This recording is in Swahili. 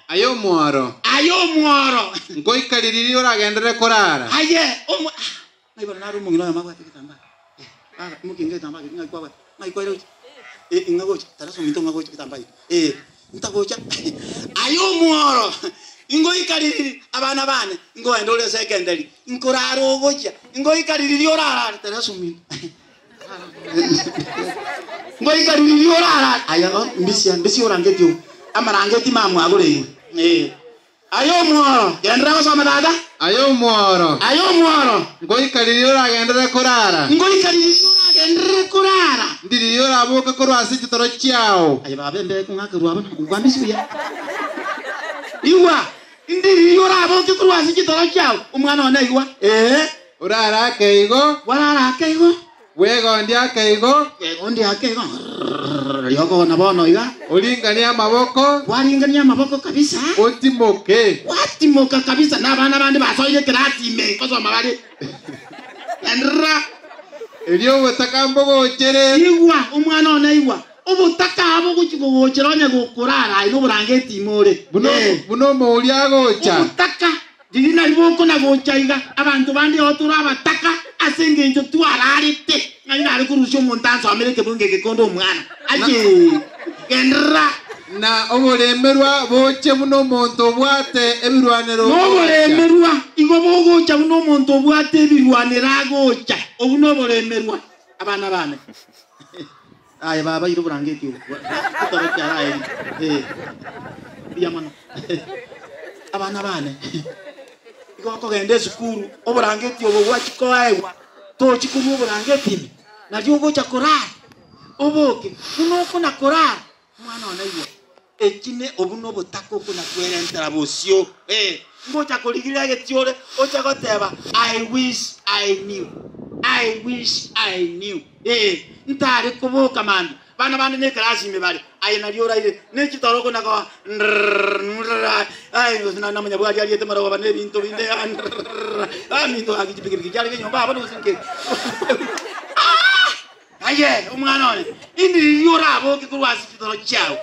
Ayo mworo. Ngoikariri uragendere kurara. Aye, naibona nari umugino ya magwate kitamba. Mukinge tamba ngai kwa. Ngai kwa ro. Ingagocha, taraso minto ngagocha kitamba. Ntagocha. Ayo mworo. Ingoikariri abana bane. Ngoenda ule secondary. Inkoraro gocha. Ingoikariri orara taraso minto. Ngoikariri orara. Aya mbisi orangetio. Amarangeti mamu agore. Ayo mworo. Gendera gosoma dada. Ayo mworo. Ngoikariri uragendere kurara. Ndiri urabuka kurwasi kitoro cyao. Ayo babembe kungakirwa abana ugwambisuya. Iwa. Ndiri urabuka kurwasi kitoro cyao. Umwana wana iwa. Urara keigo. Warara keigo. Wego ndia keigo. Ndia keigo. Yoko nabono iga. Ulingania maboko. Waringania maboko kabisa. Otimoke. Watimoka kabisa na bana bandi basoire kirati me kozo mabali. Endra. Elio butaka mbogo chere. Iwa umwana ona iwa. Ubutaka abo kuchigogocera onya gukurara ino burangeti imore. Buno mulia gocha. Ubutaka dirina iboko na gochaiga abantu bandi otura abataka asenge njo twararite. Ngina ari kurusho montanzo amereke bungeke kondo umwana. Aje. Endra. Na obulemerwa boche buno muntu bwate ebirwanero. Obulemerwa igo bogocha buno muntu bwate ebirwanero agocha. Obuno obulemerwa abana bane. Aye baba iro burangeti ubu. Utarocha aye. Biyamano. Abana bane. Igo kogende sukuru oburangeti obo bwachiko ayewa. To chikumu oburangeti. Na ryogocha korara. Oboke kuno kuna korara. Mwana onaiwa. Ekine obuno butako kuna kwerentera bosio ngocha koligira getiore ocha goteba I wish I knew ntari kubuka man bana bandi ne class imebali ayina liora ile ne kitoro kuna kwa ay na manya bwa jali temara wa ne binto binde minto agijipikiri jali nyomba abano usinke aye umwana one indi liora abo kikurwasi kitoro chao